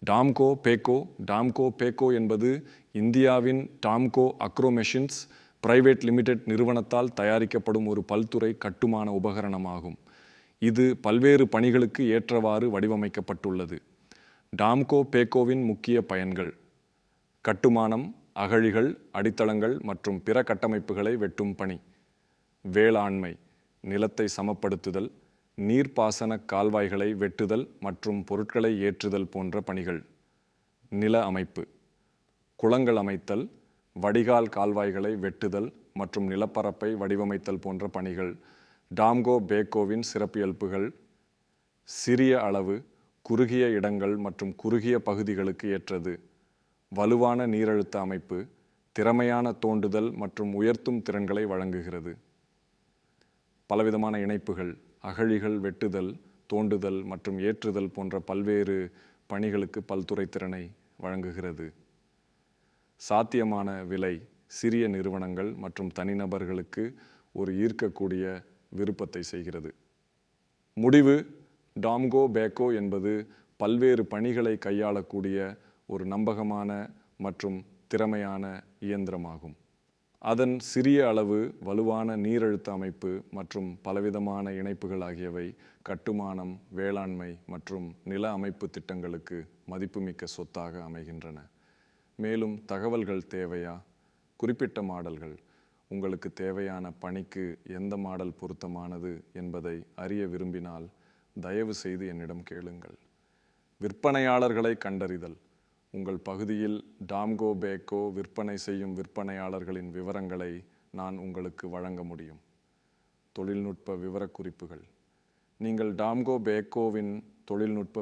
டாம்கோ பேக்கோ. டாம்கோ பேக்கோ என்பது இந்தியாவின் டாம்கோ agro machines private limited நிறுவனத்தால் தயாரிக்கப்படும் ஒரு பல்துறை கட்டுமான உபகரணமாகும். இது பல்வேறு பணிகளுக்கு ஏற்றவாறு வடிவமைக்கப்பட்டுள்ளது. டாம்கோ பேக்கோவின் முக்கிய பயன்கள்: கட்டுமானம், அகழிகள், அடித்தளங்கள் மற்றும் பிற கட்டமைப்புகளை வெட்டும் பணி. வேளாண்மை, நிலத்தை சமப்படுத்துதல், நீர்ப்பாசன கால்வாய்களை வெட்டுதல் மற்றும் பொருட்களை ஏற்றுதல் போன்ற பணிகள். நில அமைப்பு, குளங்கள் அமைத்தல், வடிகால் கால்வாய்களை வெட்டுதல் மற்றும் நிலப்பரப்பை வடிவமைத்தல் போன்ற பணிகள். டாம்கோ பேக்கோவின் சிறப்பியல்புகள்: சிறிய அளவு, குறுகிய இடங்கள் மற்றும் குறுகிய பகுதிகளுக்கு ஏற்றது. வலுவான நீரழுத்த அமைப்பு, திறமையான தோண்டுதல் மற்றும் உயர்த்தும் திறன்களை வழங்குகிறது. பலவிதமான இணைப்புகள், அகழிகள் வெட்டுதல், தோண்டுதல் மற்றும் ஏற்றுதல் போன்ற பல்வேறு பணிகளுக்கு பல்துறை திறனை வழங்குகிறது. சாத்தியமான விலை, சிறிய நிறுவனங்கள் மற்றும் தனிநபர்களுக்கு ஒரு ஈர்க்கக்கூடிய விருப்பத்தை செய்கிறது. முடிவு: டாம்கோ பேக்கோ என்பது பல்வேறு பணிகளை கையாளக்கூடிய ஒரு நம்பகமான மற்றும் திறமையான இயந்திரமாகும். அதன் சிறிய அளவு, வலுவான நீரழுத்த அமைப்பு மற்றும் பலவிதமான இணைப்புகள் ஆகியவை கட்டுமானம், வேளாண்மை மற்றும் நில அமைப்பு திட்டங்களுக்கு மதிப்புமிக்க சொத்தாக அமைகின்றன. மேலும் தகவல்கள் தேவையா? குறிப்பிட்ட மாடல்கள். உங்களுக்கு தேவையான பணிக்கு எந்த மாடல் பொருத்தமானது என்பதை அறிய விரும்பினால் தயவு செய்து என்னிடம் கேளுங்கள். விற்பனையாளர்களை கண்டறிதல். உங்கள் பகுதியில் டாம்கோ பேக்கோ விற்பனை செய்யும் விற்பனையாளர்களின் விவரங்களை நான் உங்களுக்கு வழங்க முடியும். தொழில்நுட்ப விவரக்குறிப்புகள். நீங்கள் டாம்கோ பேக்கோவின் தொழில்நுட்ப